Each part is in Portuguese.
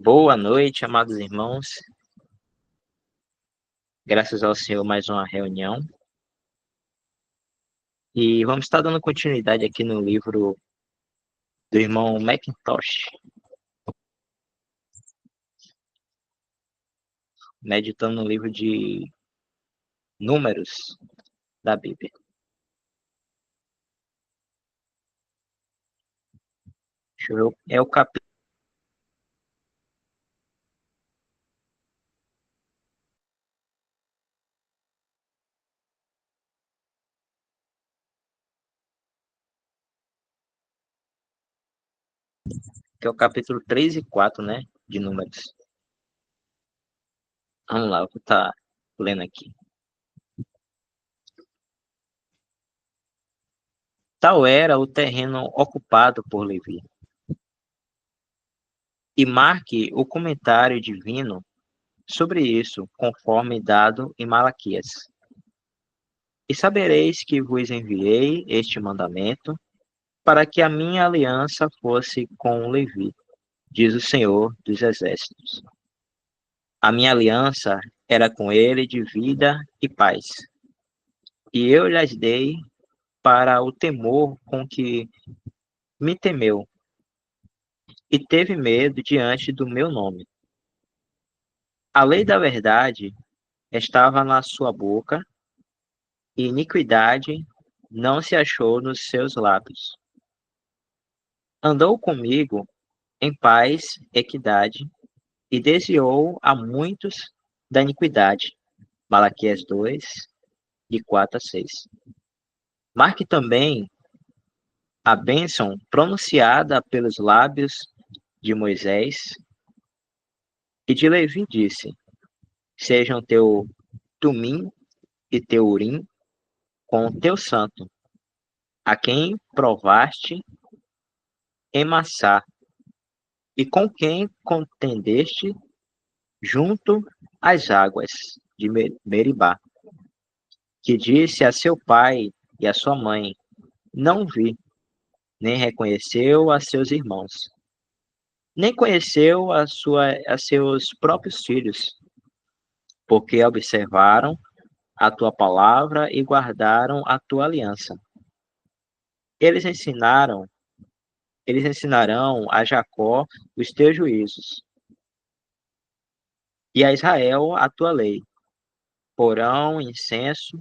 Boa noite, amados irmãos. Graças ao Senhor, mais uma reunião. E vamos estar dando continuidade aqui no livro do irmão Mackintosh, meditando no livro de Números da Bíblia. Deixa eu ver, é o capítulo. Que é o capítulo 3 e 4, né? De Números. Vamos lá, eu vou estar lendo aqui. Tal era o terreno ocupado por Levi. E marque o comentário divino sobre isso, conforme dado em Malaquias. E sabereis que vos enviei este mandamento, para que a minha aliança fosse com Levi, diz o Senhor dos Exércitos. A minha aliança era com ele de vida e paz. E eu lhes dei para o temor com que me temeu, e teve medo diante do meu nome. A lei da verdade estava na sua boca, e iniquidade não se achou nos seus lábios. Andou comigo em paz, equidade, e desviou a muitos da iniquidade. Malaquias 2, de 4 a 6. Marque também a bênção pronunciada pelos lábios de Moisés e de Levi disse: sejam teu Tumim e teu Urim com o teu santo, a quem provaste em Massá, e com quem contendeste junto às águas de Meribá, que disse a seu pai e a sua mãe: não vi, nem reconheceu a seus irmãos, nem conheceu a seus próprios filhos, porque observaram a tua palavra e guardaram a tua aliança. Eles ensinarão a Jacó os teus juízos, e a Israel a tua lei. Porão incenso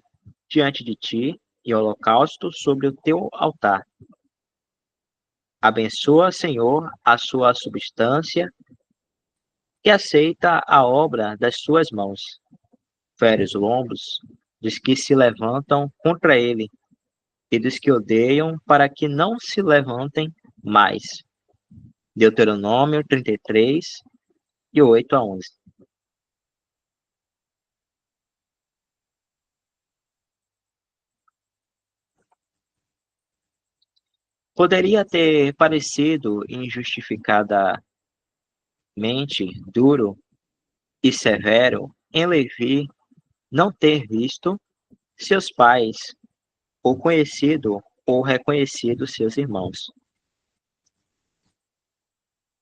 diante de ti e holocausto sobre o teu altar. Abençoa, Senhor, a sua substância e aceita a obra das suas mãos. Fere os lombos dos que se levantam contra ele e dos que odeiam, para que não se levantem mais. Deuteronômio 33, de 8 a 11. Poderia ter parecido injustificadamente duro e severo em Levi não ter visto seus pais, ou conhecido ou reconhecido seus irmãos.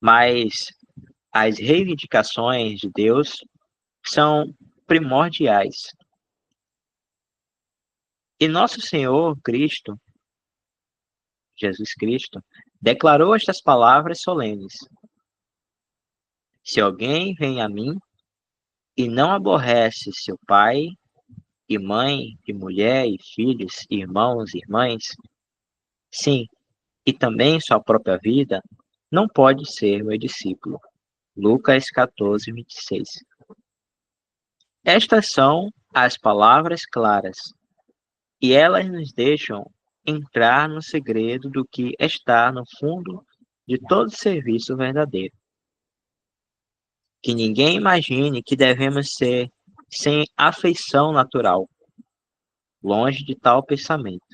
Mas as reivindicações de Deus são primordiais. E nosso Senhor Cristo, Jesus Cristo, declarou estas palavras solenes: se alguém vem a mim e não aborrece seu pai e mãe, e mulher, e filhos, e irmãos e irmãs, sim, e também sua própria vida, não pode ser meu discípulo. Lucas 14, 26. Estas são as palavras claras, e elas nos deixam entrar no segredo do que está no fundo de todo serviço verdadeiro. Que ninguém imagine que devemos ser sem afeição natural, longe de tal pensamento.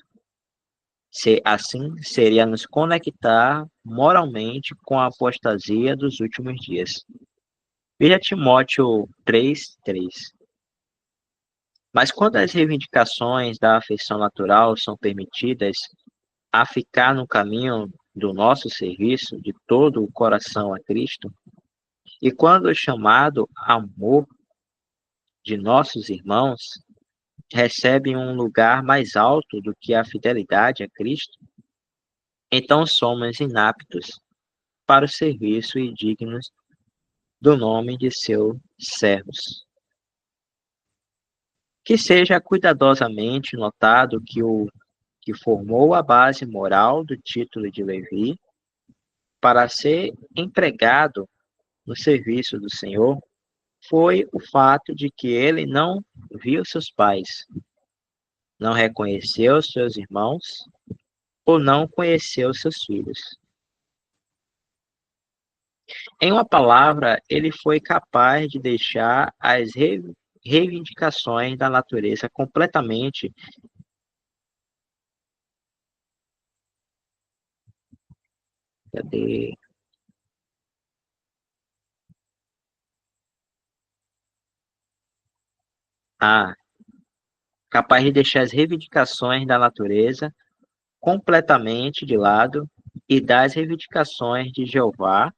Se assim, seria nos conectar moralmente com a apostasia dos últimos dias. Veja Timóteo 3:3. Mas quando as reivindicações da afeição natural são permitidas a ficar no caminho do nosso serviço de todo o coração a Cristo, E quando o chamado amor de nossos irmãos recebe um lugar mais alto do que a fidelidade a Cristo, então somos inaptos para o serviço e dignos do nome de seus servos. Que seja cuidadosamente notado que o que formou a base moral do título de Levi para ser empregado no serviço do Senhor foi o fato de que ele não viu seus pais, não reconheceu seus irmãos ou não conheceu seus filhos. Em uma palavra, ele foi capaz de deixar as reivindicações da natureza completamente. Cadê? Ah, capaz de deixar as reivindicações da natureza completamente de lado e das reivindicações de Jeová,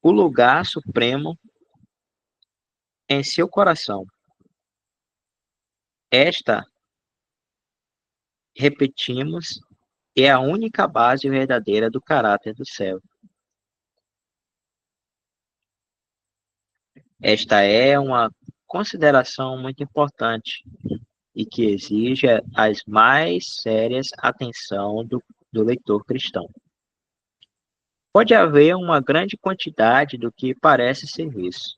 o lugar supremo em seu coração. Esta, repetimos, é a única base verdadeira do caráter do céu. Esta é uma consideração muito importante e que exige as mais sérias atenção do leitor cristão. Pode haver uma grande quantidade do que parece serviço,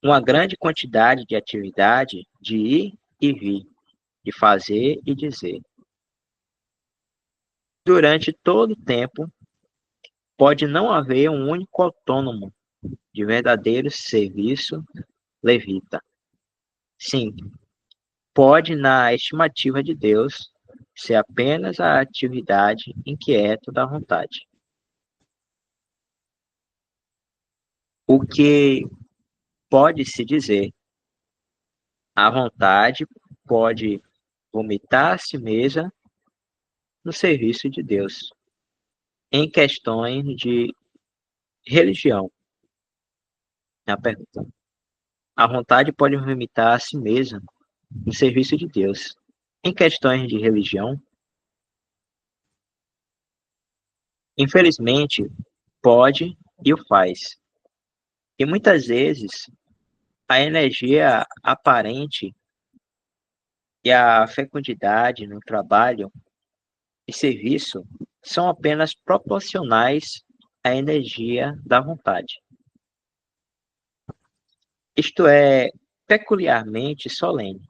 uma grande quantidade de atividade de ir e vir, de fazer e dizer. Durante todo o tempo, pode não haver um único autônomo de verdadeiro serviço levita. Sim, pode, na estimativa de Deus, ser apenas a atividade inquieta da vontade. O que pode-se dizer, a vontade pode vomitar a si mesma no serviço de Deus, em questões de religião. É a pergunta. A vontade pode vomitar a si mesma no serviço de Deus. Em questões de religião, infelizmente, pode e o faz. E muitas vezes, a energia aparente e a fecundidade no trabalho e serviço são apenas proporcionais à energia da vontade. Isto é peculiarmente solene,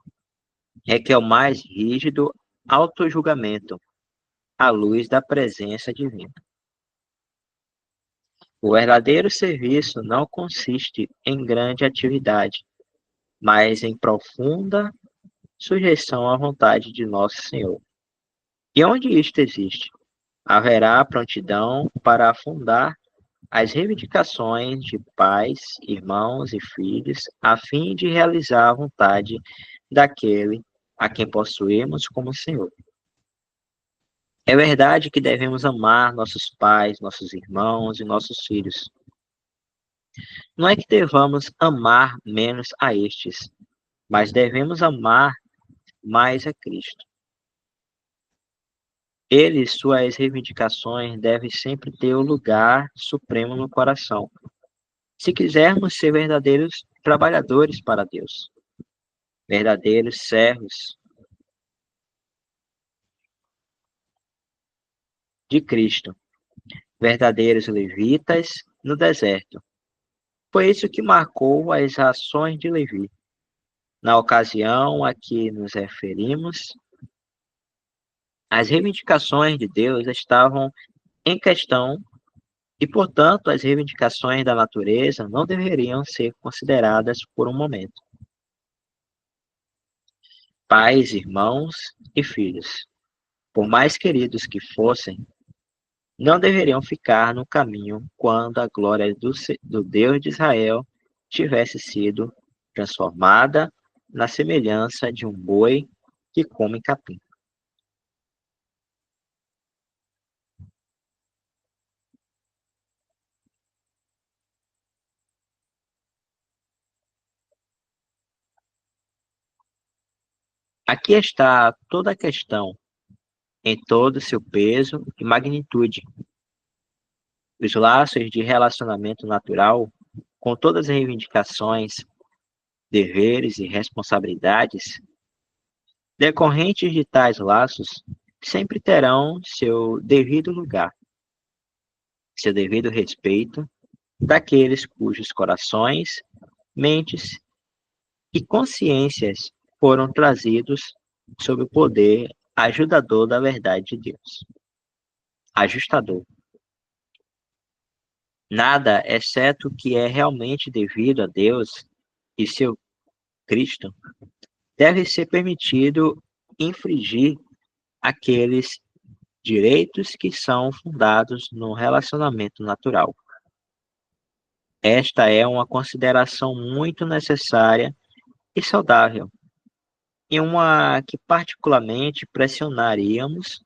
requer o mais rígido autojulgamento à luz da presença divina. O verdadeiro serviço não consiste em grande atividade, mas em profunda sujeição à vontade de nosso Senhor. E onde isto existe, haverá prontidão para afundar as reivindicações de pais, irmãos e filhos, a fim de realizar a vontade daquele a quem possuímos como Senhor. É verdade que devemos amar nossos pais, nossos irmãos e nossos filhos. Não é que devamos amar menos a estes, mas devemos amar mais a Cristo. Ele, suas reivindicações, devem sempre ter o lugar supremo no coração, se quisermos ser verdadeiros trabalhadores para Deus, verdadeiros servos de Cristo, verdadeiros levitas no deserto. Foi isso que marcou as ações de Levi. Na ocasião a que nos referimos, as reivindicações de Deus estavam em questão e, portanto, as reivindicações da natureza não deveriam ser consideradas por um momento. Pais, irmãos e filhos, por mais queridos que fossem, não deveriam ficar no caminho quando a glória do Deus de Israel tivesse sido transformada na semelhança de um boi que come capim. Aqui está toda a questão, em todo o seu peso e magnitude. Os laços de relacionamento natural, com todas as reivindicações, deveres e responsabilidades decorrentes de tais laços, sempre terão seu devido lugar, seu devido respeito daqueles cujos corações, mentes e consciências foram trazidos sob o poder ajudador da verdade de Deus. Ajustador. Nada, exceto o que é realmente devido a Deus e seu Cristo, deve ser permitido infringir aqueles direitos que são fundados no relacionamento natural. Esta é uma consideração muito necessária e saudável, e uma que particularmente pressionaríamos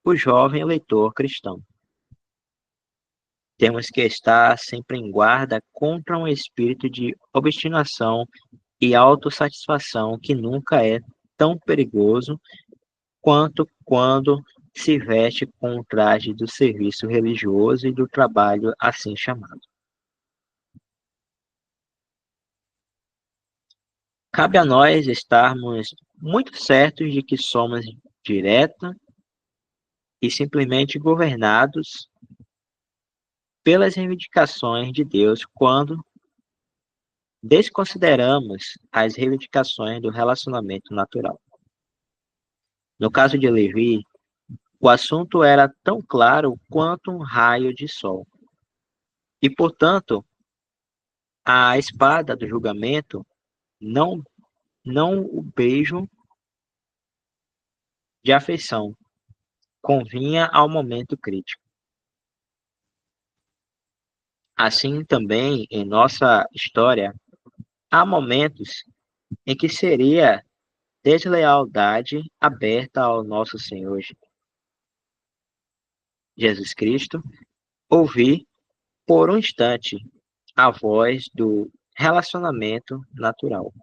o jovem leitor cristão. Temos que estar sempre em guarda contra um espírito de obstinação e autossatisfação que nunca é tão perigoso quanto quando se veste com o traje do serviço religioso e do trabalho assim chamado. Cabe a nós estarmos muito certos de que somos direta e simplesmente governados pelas reivindicações de Deus quando desconsideramos as reivindicações do relacionamento natural. No caso de Levi, o assunto era tão claro quanto um raio de sol. E, portanto, a espada do julgamento, não, não o beijo de afeição, convinha ao momento crítico. Assim também, em nossa história, há momentos em que seria deslealdade aberta ao nosso Senhor Jesus Cristo ouvir por um instante a voz do relacionamento natural.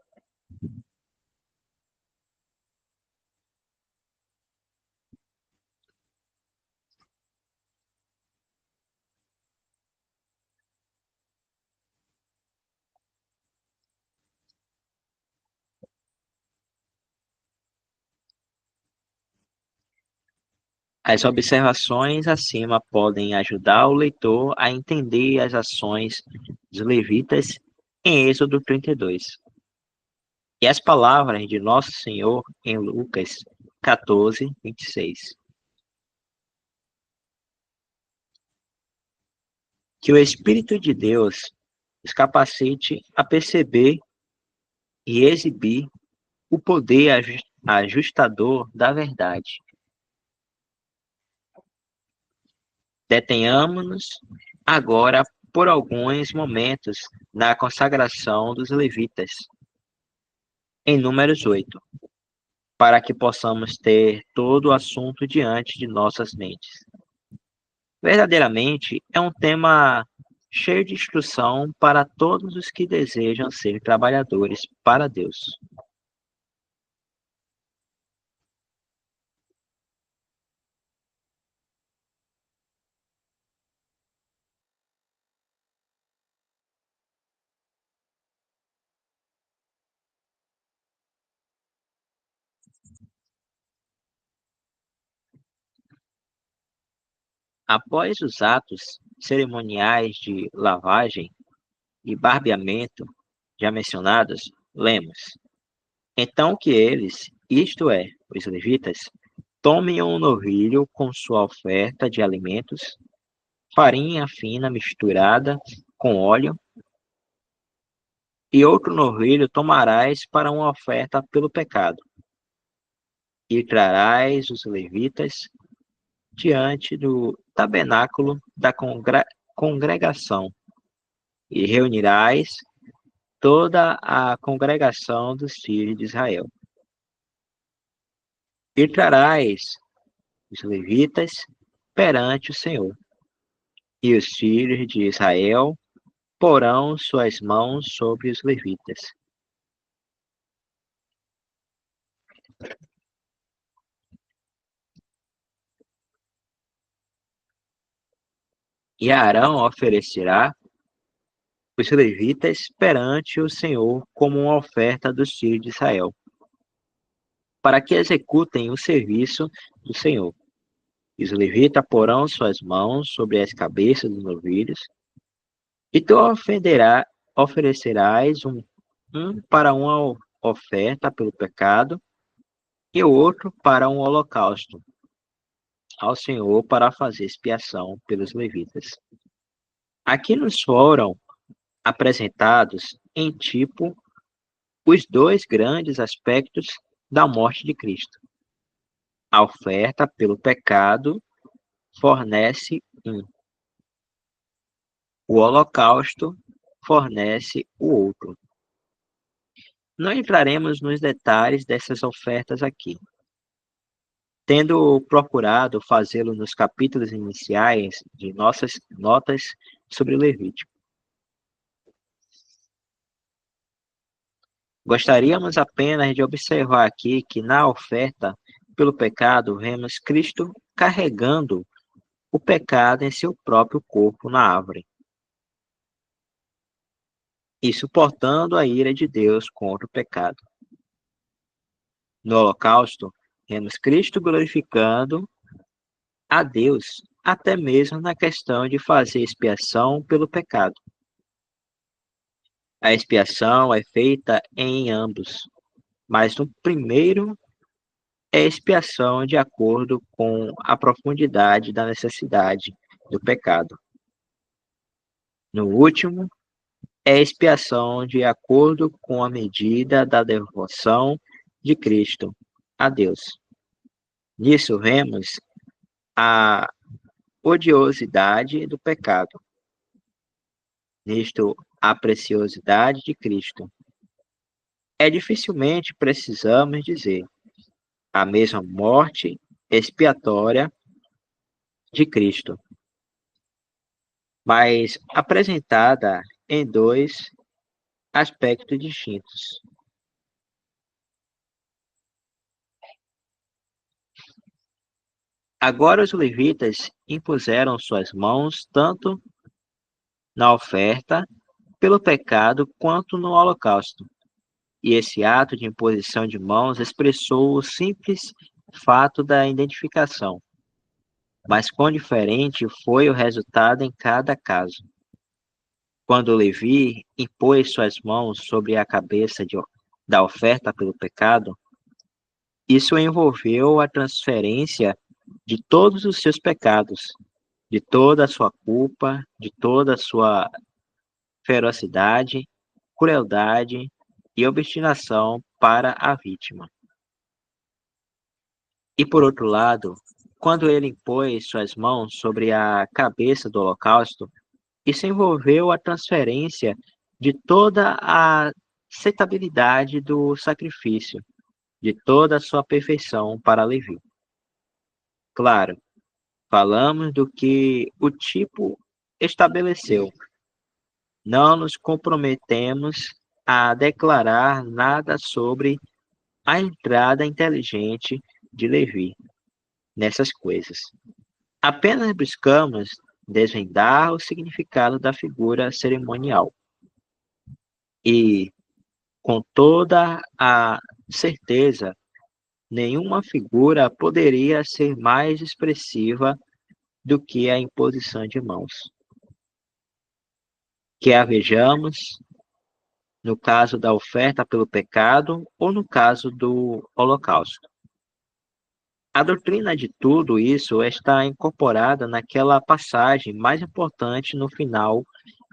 As observações acima podem ajudar o leitor a entender as ações dos levitas em Êxodo 32 e as palavras de Nosso Senhor em Lucas 14, 26. Que o Espírito de Deus os capacite a perceber e exibir o poder ajustador da verdade. Detenhamos-nos agora por alguns momentos na consagração dos levitas, em Números 8, para que possamos ter todo o assunto diante de nossas mentes. Verdadeiramente, é um tema cheio de instrução para todos os que desejam ser trabalhadores para Deus. Após os atos cerimoniais de lavagem e barbeamento já mencionados, lemos: então que eles, isto é, os levitas, tomem um novilho com sua oferta de alimentos, farinha fina misturada com óleo, e outro novilho tomarás para uma oferta pelo pecado. E trarás os levitas diante do tabernáculo da congregação, e reunirás toda a congregação dos filhos de Israel. E trarás os levitas perante o Senhor, e os filhos de Israel porão suas mãos sobre os levitas. E Arão oferecerá os levitas perante o Senhor como uma oferta dos filhos de Israel, para que executem o serviço do Senhor. E os levitas porão suas mãos sobre as cabeças dos novilhos, e tu oferecerás um para uma oferta pelo pecado, e o outro para um holocausto ao Senhor para fazer expiação pelos levitas. Aqui nos foram apresentados em tipo os dois grandes aspectos da morte de Cristo. A oferta pelo pecado fornece um, o holocausto fornece o outro. Não entraremos nos detalhes dessas ofertas aqui, tendo procurado fazê-lo nos capítulos iniciais de nossas notas sobre Levítico. Gostaríamos apenas de observar aqui que na oferta pelo pecado vemos Cristo carregando o pecado em seu próprio corpo na árvore e suportando a ira de Deus contra o pecado. No holocausto, vemos Cristo glorificando a Deus, até mesmo na questão de fazer expiação pelo pecado. A expiação é feita em ambos, mas no primeiro é expiação de acordo com a profundidade da necessidade do pecado. No último, é expiação de acordo com a medida da devoção de Cristo a Deus. Nisso vemos a odiosidade do pecado. Nisto, a preciosidade de Cristo. É dificilmente precisamos dizer a mesma morte expiatória de Cristo, mas apresentada em dois aspectos distintos. Agora os levitas impuseram suas mãos tanto na oferta pelo pecado quanto no holocausto. E esse ato de imposição de mãos expressou o simples fato da identificação. Mas quão diferente foi o resultado em cada caso. Quando Levi impôs suas mãos sobre a cabeça da oferta pelo pecado, isso envolveu a transferência de todos os seus pecados, de toda a sua culpa, de toda a sua ferocidade, crueldade e obstinação para a vítima. E por outro lado, quando ele impôs suas mãos sobre a cabeça do holocausto, isso envolveu a transferência de toda a aceitabilidade do sacrifício, de toda a sua perfeição para Levi. Claro, falamos do que o tipo estabeleceu. Não nos comprometemos a declarar nada sobre a entrada inteligente de Levi nessas coisas. Apenas buscamos desvendar o significado da figura cerimonial. E, com toda a certeza, nenhuma figura poderia ser mais expressiva do que a imposição de mãos. Que a vejamos no caso da oferta pelo pecado ou no caso do holocausto. A doutrina de tudo isso está incorporada naquela passagem mais importante no final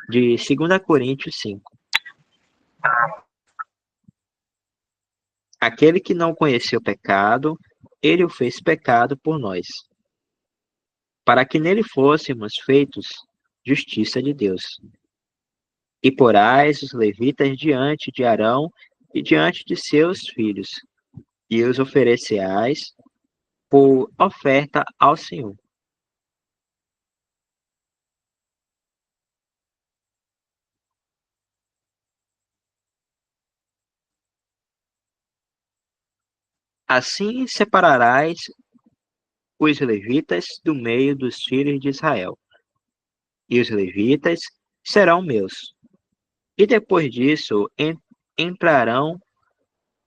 de 2 Coríntios 5. Aquele que não conheceu pecado, ele o fez pecado por nós, para que nele fôssemos feitos justiça de Deus. E porás os levitas diante de Arão e diante de seus filhos, e os ofereceais por oferta ao Senhor. Assim separarás os levitas do meio dos filhos de Israel. e os levitas serão meus. E depois disso entrarão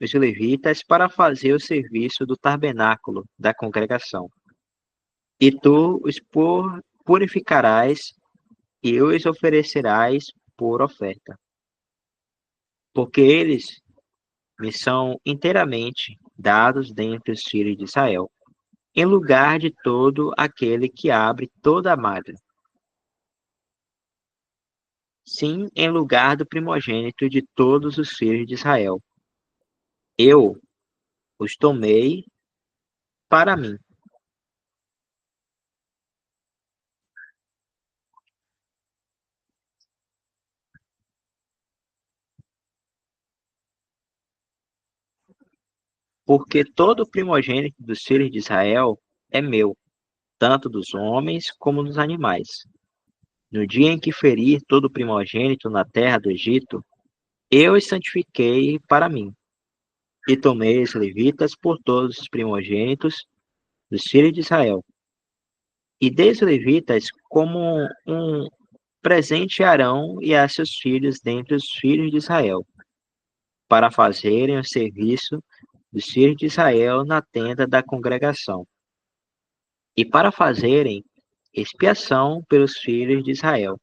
os levitas para fazer o serviço do tabernáculo da congregação. E tu os purificarás e os oferecerás por oferta, porque eles me são inteiramente dados dentre os filhos de Israel, em lugar de todo aquele que abre toda a madre. Sim, em lugar do primogênito de todos os filhos de Israel. Eu os tomei para mim. Porque todo primogênito dos filhos de Israel é meu, tanto dos homens como dos animais. No dia em que ferir todo primogênito na terra do Egito, eu os santifiquei para mim, e tomei os levitas por todos os primogênitos dos filhos de Israel, e dei os levitas como um presente a Arão e a seus filhos dentre os filhos de Israel, para fazerem o serviço dos filhos de Israel na tenda da congregação, e para fazerem expiação pelos filhos de Israel,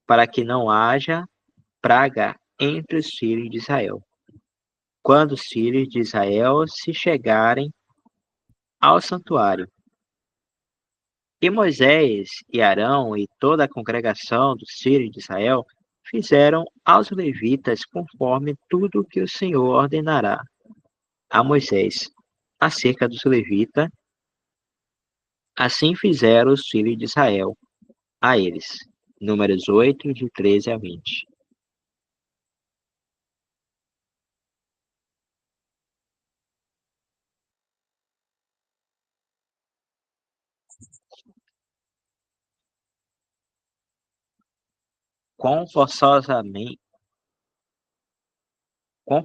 para que não haja praga entre os filhos de Israel. Quando os filhos de Israel se chegarem ao santuário. E Moisés e Arão e toda a congregação dos filhos de Israel fizeram aos levitas conforme tudo o que o Senhor ordenará a Moisés acerca dos levitas. Assim fizeram os filhos de Israel a eles. Números 8, de 13 a 20. Quão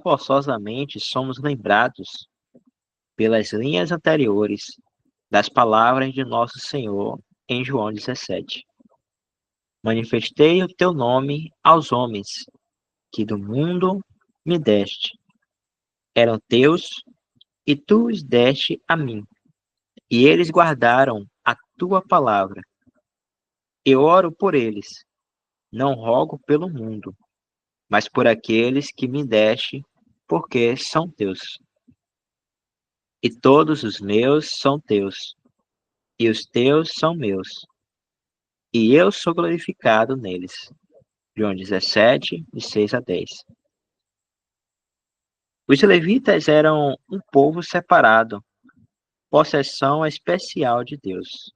forçosamente somos lembrados pelas linhas anteriores das palavras de nosso Senhor em João 17. Manifestei o teu nome aos homens, que do mundo me deste. Eram teus, e tu os deste a mim, e eles guardaram a tua palavra. Eu oro por eles, não rogo pelo mundo, mas por aqueles que me deste, porque são teus. E todos os meus são teus, e os teus são meus, e eu sou glorificado neles. João 17, de 6 a 10. Os levitas eram um povo separado, possessão especial de Deus.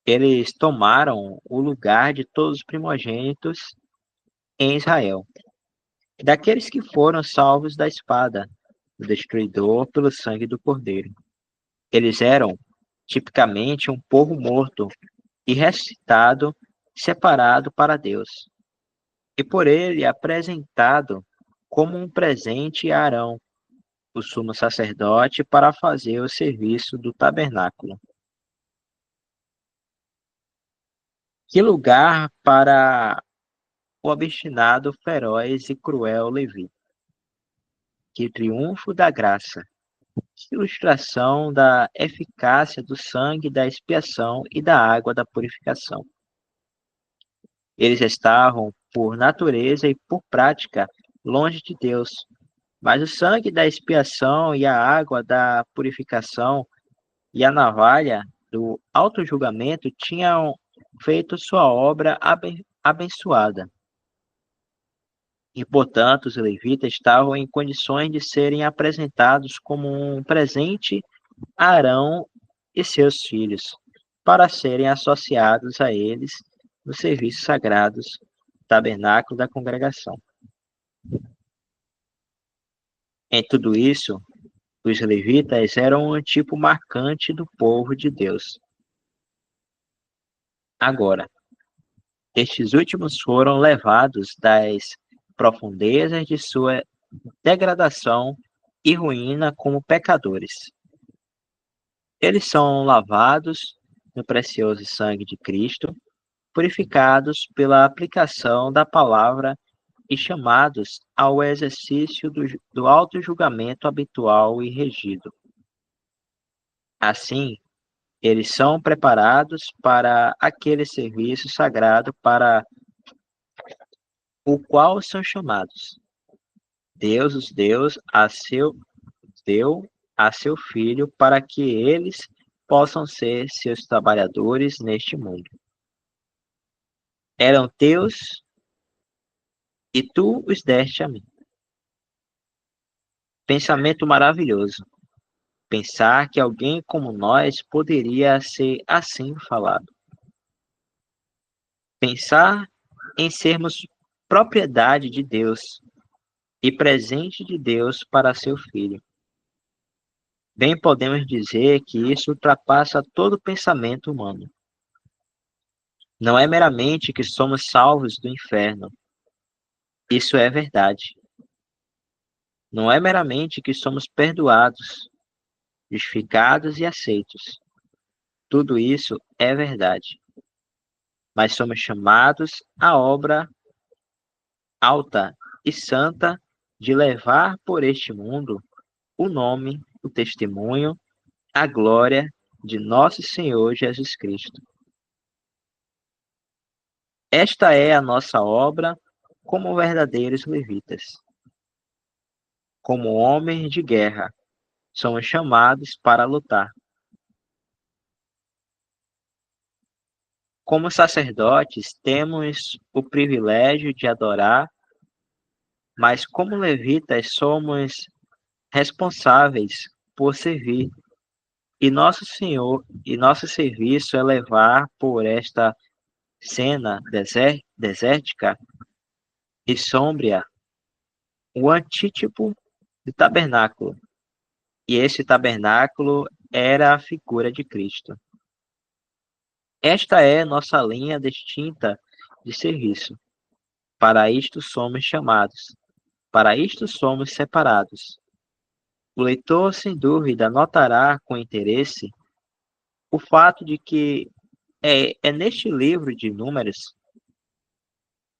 Eles tomaram o lugar de todos os primogênitos em Israel, daqueles que foram salvos da espada do destruidor pelo sangue do Cordeiro. Eles eram tipicamente um povo morto e ressuscitado, separado para Deus, e por ele apresentado como um presente a Arão, o sumo sacerdote, para fazer o serviço do tabernáculo. Que lugar para o obstinado, feroz e cruel Levi! Que triunfo da graça! Que ilustração da eficácia do sangue da expiação e da água da purificação! Eles estavam, por natureza e por prática, longe de Deus, mas o sangue da expiação e a água da purificação e a navalha do auto-julgamento tinham feito sua obra abençoada. E, portanto, os levitas estavam em condições de serem apresentados como um presente a Arão e seus filhos, para serem associados a eles nos serviços sagrados, tabernáculo da congregação. Em tudo isso, os levitas eram um tipo marcante do povo de Deus. Agora, estes últimos foram levados das profundezas de sua degradação e ruína como pecadores. Eles são lavados no precioso sangue de Cristo, purificados pela aplicação da palavra e chamados ao exercício do auto-julgamento habitual e regido. Assim, eles são preparados para aquele serviço sagrado para o qual são chamados. Deus os deu a seu Filho para que eles possam ser seus trabalhadores neste mundo. Eram teus e tu os deste a mim. Pensamento maravilhoso. Pensar que alguém como nós poderia ser assim falado. Pensar em sermos propriedade de Deus e presente de Deus para seu Filho. Bem podemos dizer que isso ultrapassa todo pensamento humano. Não é meramente que somos salvos do inferno. Isso é verdade. Não é meramente que somos perdoados, justificados e aceitos. Tudo isso é verdade. Mas somos chamados à obra alta e santa de levar por este mundo o nome, o testemunho, a glória de nosso Senhor Jesus Cristo. Esta é a nossa obra como verdadeiros levitas. Como homens de guerra, somos chamados para lutar. Como sacerdotes, temos o privilégio de adorar, mas como levitas somos responsáveis por servir. E nosso Senhor e nosso serviço é levar por esta cena desértica e sombria o antítipo do tabernáculo. E esse tabernáculo era a figura de Cristo. Esta é nossa linha distinta de serviço. Para isto somos chamados. Para isto somos separados. O leitor, sem dúvida, notará com interesse o fato de que é neste livro de Números,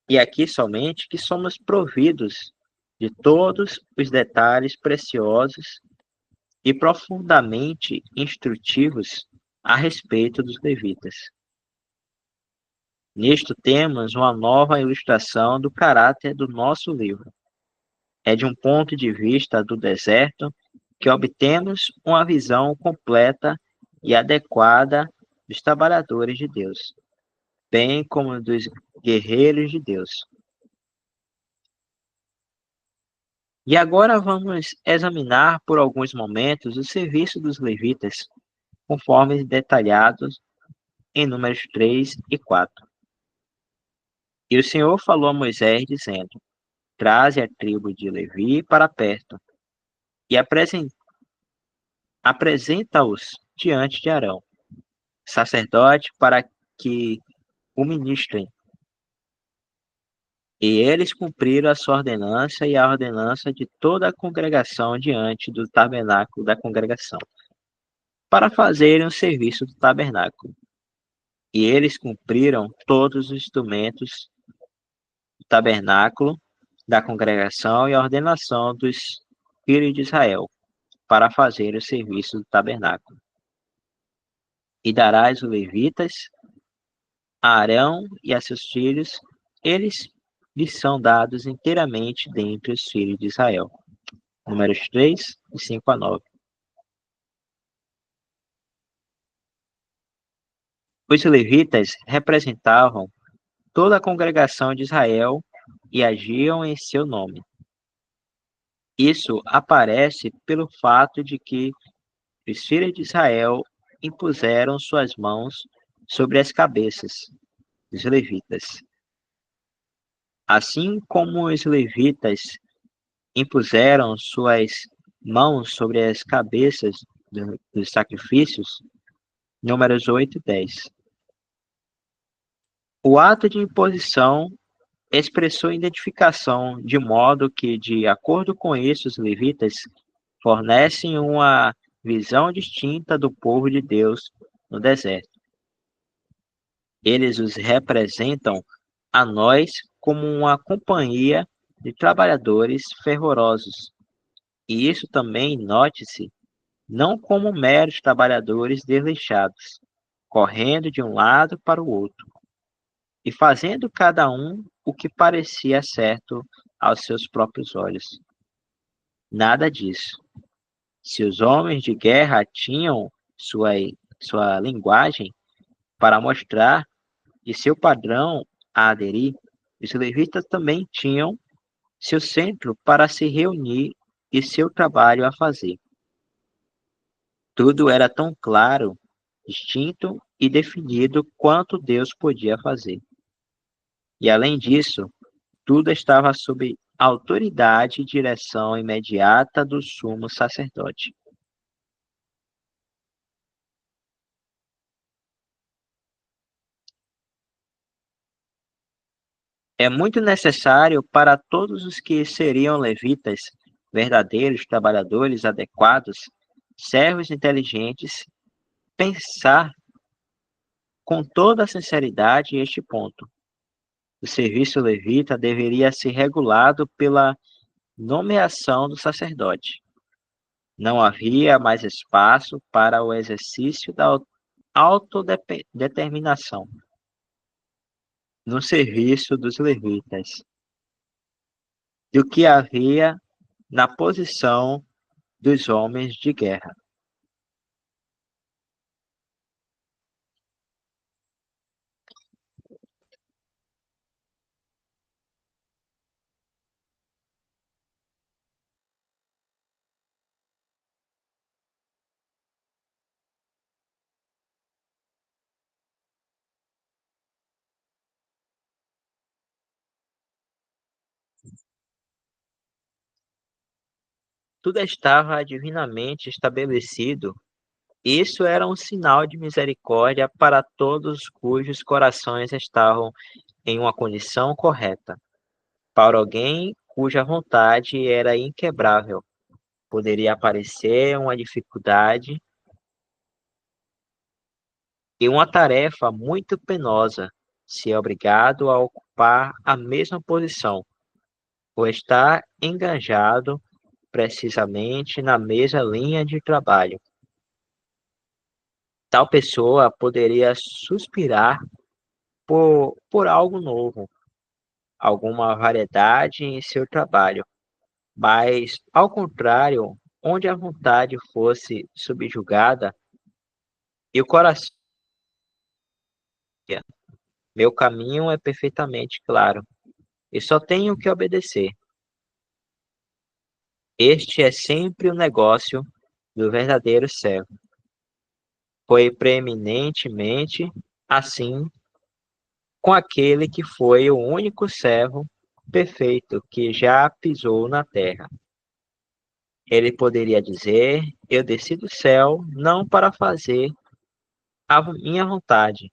e aqui somente, que somos providos de todos os detalhes preciosos e profundamente instrutivos a respeito dos levitas. Nisto temos uma nova ilustração do caráter do nosso livro. É de um ponto de vista do deserto que obtemos uma visão completa e adequada dos trabalhadores de Deus, bem como dos guerreiros de Deus. E agora vamos examinar por alguns momentos o serviço dos levitas, conforme detalhados em Números 3 e 4. E o Senhor falou a Moisés, dizendo: Traze a tribo de Levi para perto, e apresenta-os diante de Arão, sacerdote, para que o ministrem. E eles cumpriram a sua ordenança e a ordenança de toda a congregação diante do tabernáculo da congregação, para fazerem o serviço do tabernáculo. E eles cumpriram todos os instrumentos do tabernáculo da congregação e a ordenação dos filhos de Israel, para fazer o serviço do tabernáculo. E darás os levitas a Arão e a seus filhos, eles lhes são dados inteiramente dentre os filhos de Israel. Números 3, de 5 a 9. Os levitas representavam toda a congregação de Israel e agiam em seu nome. Isso aparece pelo fato de que os filhos de Israel impuseram suas mãos sobre as cabeças dos levitas. Assim como os levitas impuseram suas mãos sobre as cabeças dos sacrifícios, Números 8 e 10. O ato de imposição expressou identificação, de modo que, de acordo com isso, os levitas fornecem uma visão distinta do povo de Deus no deserto. Eles os representam a nós como uma companhia de trabalhadores fervorosos. E isso também, note-se, não como meros trabalhadores desleixados, correndo de um lado para o outro, e fazendo cada um o que parecia certo aos seus próprios olhos. Nada disso. Se os homens de guerra tinham sua, sua linguagem para mostrar e seu padrão a aderir, os levitas também tinham seu centro para se reunir e seu trabalho a fazer. Tudo era tão claro, distinto e definido quanto Deus podia fazer. E além disso, tudo estava sob a autoridade e direção imediata do sumo sacerdote. É muito necessário para todos os que seriam levitas, verdadeiros trabalhadores adequados, servos inteligentes, pensar com toda a sinceridade este ponto. O serviço levita deveria ser regulado pela nomeação do sacerdote. Não havia mais espaço para o exercício da autodeterminação no serviço dos levitas, do que havia na posição dos homens de guerra. Tudo estava divinamente estabelecido. Isso era um sinal de misericórdia para todos cujos corações estavam em uma condição correta. Para alguém cuja vontade era inquebrável, poderia aparecer uma dificuldade e uma tarefa muito penosa se é obrigado a ocupar a mesma posição ou estar enganjado precisamente na mesma linha de trabalho. Tal pessoa poderia suspirar por algo novo, alguma variedade em seu trabalho, mas, ao contrário, onde a vontade fosse subjugada e o coração, meu caminho é perfeitamente claro, e só tenho que obedecer. Este é sempre o negócio do verdadeiro servo. Foi preeminentemente assim com aquele que foi o único servo perfeito que já pisou na terra. Ele poderia dizer: eu desci do céu não para fazer a minha vontade,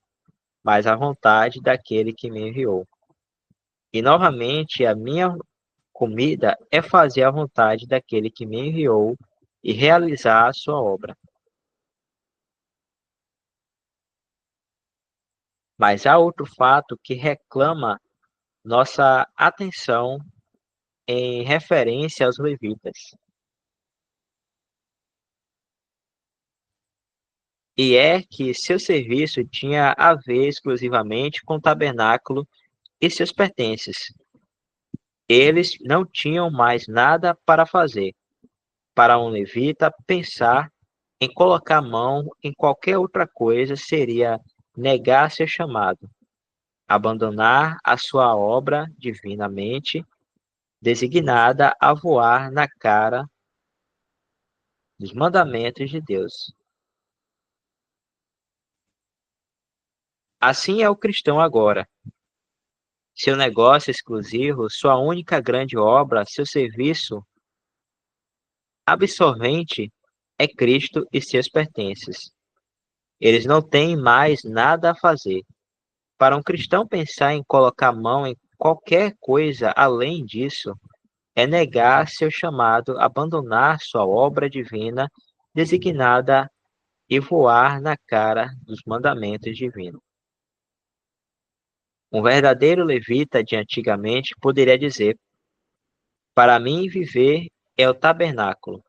mas a vontade daquele que me enviou. E novamente, a minha comida é fazer a vontade daquele que me enviou e realizar a sua obra. Mas há outro fato que reclama nossa atenção em referência aos levitas, e é que seu serviço tinha a ver exclusivamente com o tabernáculo e seus pertences. Eles não tinham mais nada para fazer. Para um levita, pensar em colocar a mão em qualquer outra coisa seria negar seu chamado, abandonar a sua obra divinamente designada a voar na cara dos mandamentos de Deus. Assim é o cristão agora. Seu negócio exclusivo, sua única grande obra, seu serviço absorvente é Cristo e seus pertences. Eles não têm mais nada a fazer. Para um cristão pensar em colocar a mão em qualquer coisa além disso, é negar seu chamado, abandonar sua obra divina designada e voar na cara dos mandamentos divinos. Um verdadeiro levita de antigamente poderia dizer: para mim, viver é o tabernáculo.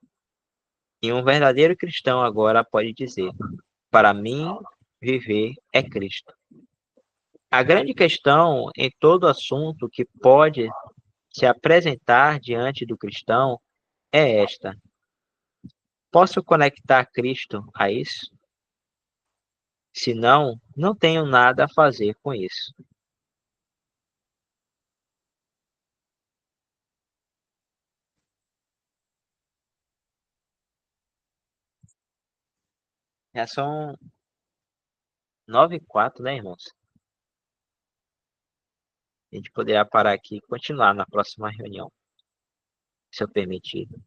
E um verdadeiro cristão agora pode dizer: para mim, viver é Cristo. A grande questão em todo assunto que pode se apresentar diante do cristão é esta: posso conectar Cristo a isso? Se não, não tenho nada a fazer com isso. Já são 9h04, né, irmãos? A gente poderá parar aqui e continuar na próxima reunião, se eu permitido.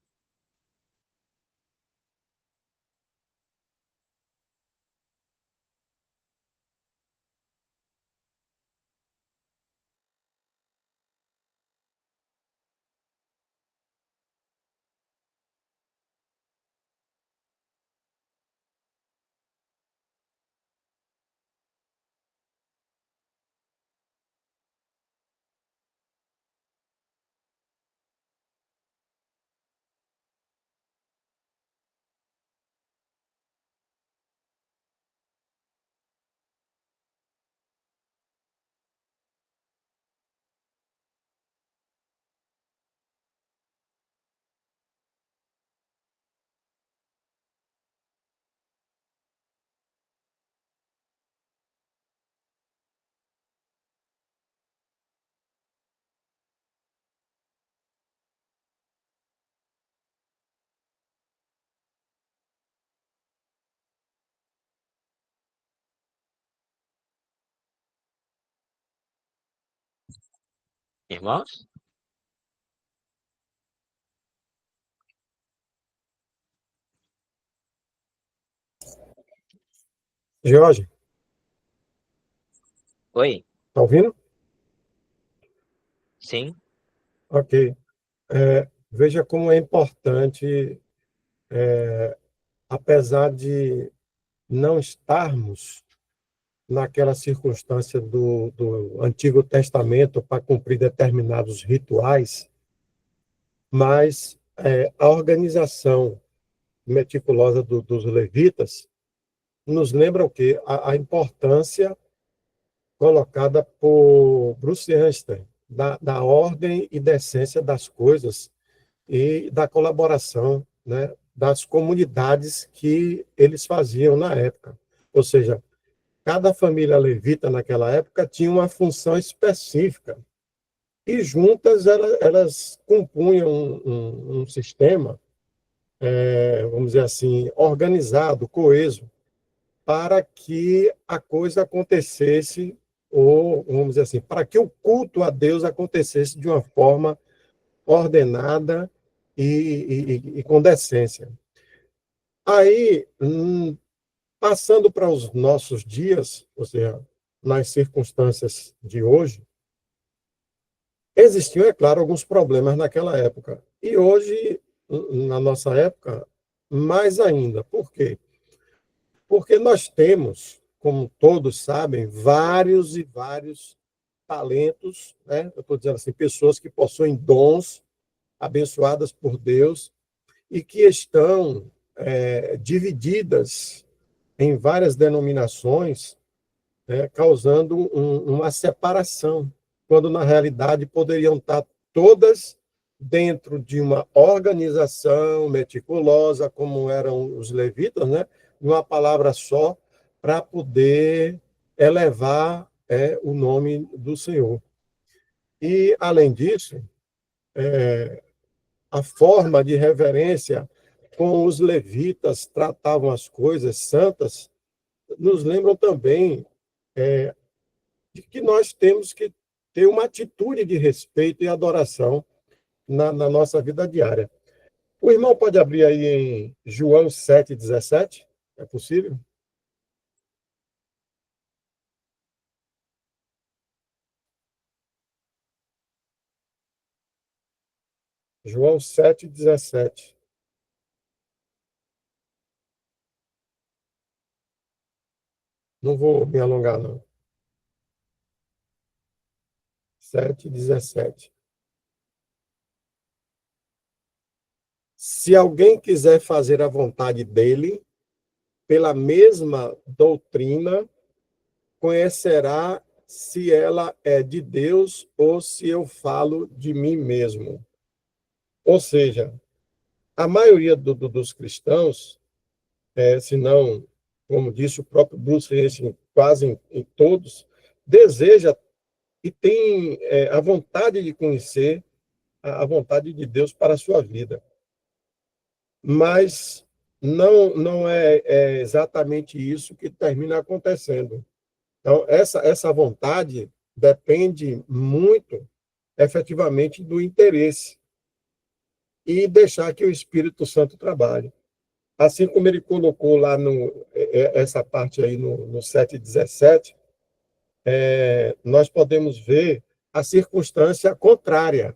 Irmãos? Jorge, Oi? tá ouvindo? Sim? Ok. Veja como é importante, apesar de não estarmos naquela circunstância do Antigo Testamento para cumprir determinados rituais, mas a organização meticulosa dos levitas nos lembra o quê? A importância colocada por Bruce Einstein, da ordem e decência das coisas e da colaboração, né, das comunidades que eles faziam na época. Ou seja, cada família levita naquela época tinha uma função específica e juntas elas compunham um sistema, vamos dizer assim, organizado, coeso, para que a coisa acontecesse, ou, vamos dizer assim, para que o culto a Deus acontecesse de uma forma ordenada e com decência. Aí, passando para os nossos dias, ou seja, nas circunstâncias de hoje, existiam, é claro, alguns problemas naquela época. E hoje, na nossa época, mais ainda. Por quê? Porque nós temos, como todos sabem, vários e vários talentos, né? Eu estou dizendo assim, pessoas que possuem dons abençoadas por Deus e que estão divididas em várias denominações, causando uma separação, quando na realidade poderiam estar todas dentro de uma organização meticulosa, como eram os levitas, né? De uma palavra só, para poder elevar o nome do Senhor. E, além disso, a forma de reverência com os levitas tratavam as coisas santas nos lembram também de que nós temos que ter uma atitude de respeito e adoração na nossa vida diária. O irmão pode abrir aí em João 7,17? É possível? João 7,17. Não vou me alongar, não. 7:17. Se alguém quiser fazer a vontade dele, pela mesma doutrina, conhecerá se ela é de Deus ou se eu falo de mim mesmo. Ou seja, a maioria dos cristãos, se não, como disse o próprio Bruce Lipton, quase em todos, deseja e tem a vontade de conhecer a vontade de Deus para a sua vida. Mas não é exatamente isso que termina acontecendo. Então, essa vontade depende muito, efetivamente, do interesse e deixar que o Espírito Santo trabalhe. Assim como ele colocou lá essa parte aí no 7:17, nós podemos ver a circunstância contrária,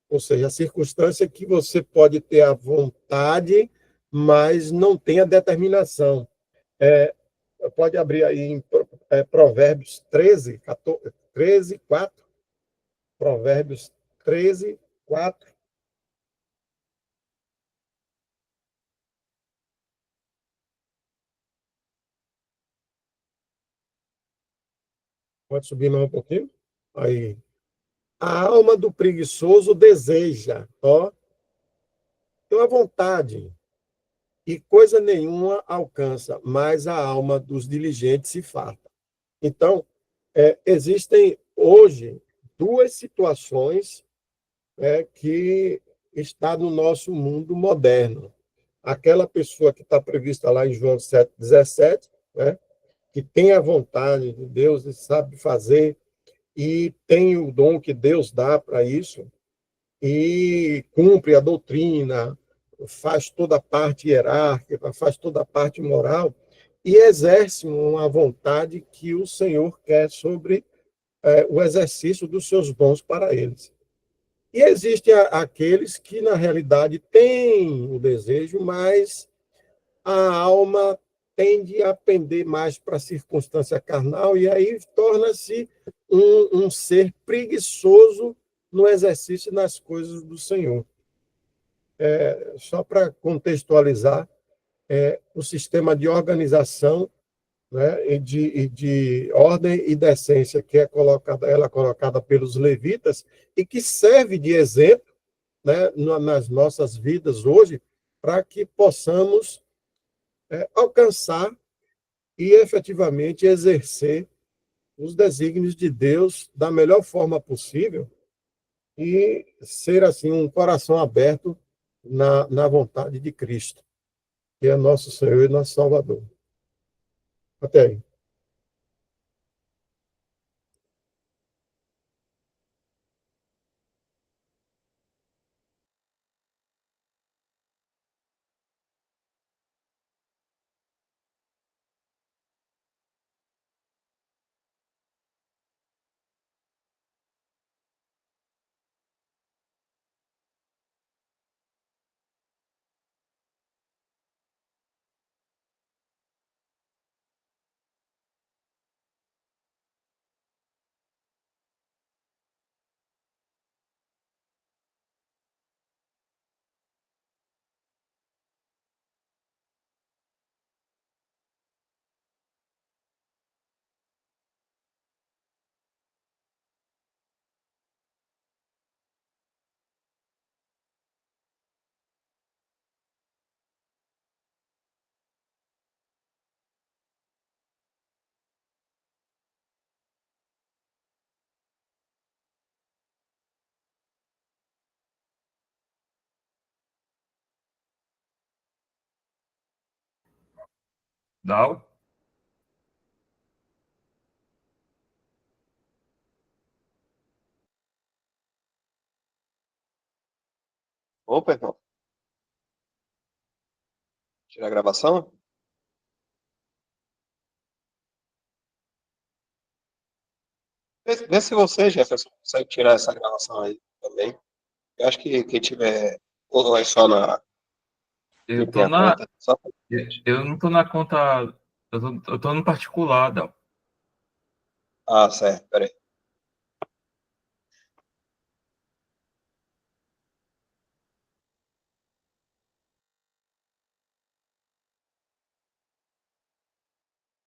ou seja, a circunstância que você pode ter a vontade, mas não tem a determinação. É, pode abrir aí em Provérbios 13, 4. Provérbios 13, 4. Pode subir mais um pouquinho? Aí. A alma do preguiçoso deseja, ó, tem uma vontade, e coisa nenhuma alcança, mas a alma dos diligentes se farta. Então, existem hoje duas situações que está no nosso mundo moderno. Aquela pessoa que está prevista lá em João 7:17, né, que tem a vontade de Deus e sabe fazer, e tem o dom que Deus dá para isso, e cumpre a doutrina, faz toda a parte hierárquica, faz toda a parte moral, e exerce uma vontade que o Senhor quer sobre o exercício dos seus dons para eles. E existem aqueles que, na realidade, têm o desejo, mas a alma tende a pender mais para a circunstância carnal, e aí torna-se um ser preguiçoso no exercício das coisas do Senhor. Só para contextualizar, o sistema de organização, né, e de ordem e decência que ela é colocada pelos levitas e que serve de exemplo, né, nas nossas vidas hoje, para que possamos alcançar e efetivamente exercer os desígnios de Deus da melhor forma possível e ser, assim, um coração aberto na vontade de Cristo, que é nosso Senhor e nosso Salvador. Até aí. Dal? Opa, irmão. Tirar a gravação? Vê se você, Jefferson, consegue tirar essa gravação aí também. Eu acho que quem tiver ou é só quem Eu tem tô a na. conta, só Eu não tô na conta. Eu tô no particular, Dal. Ah, certo, peraí.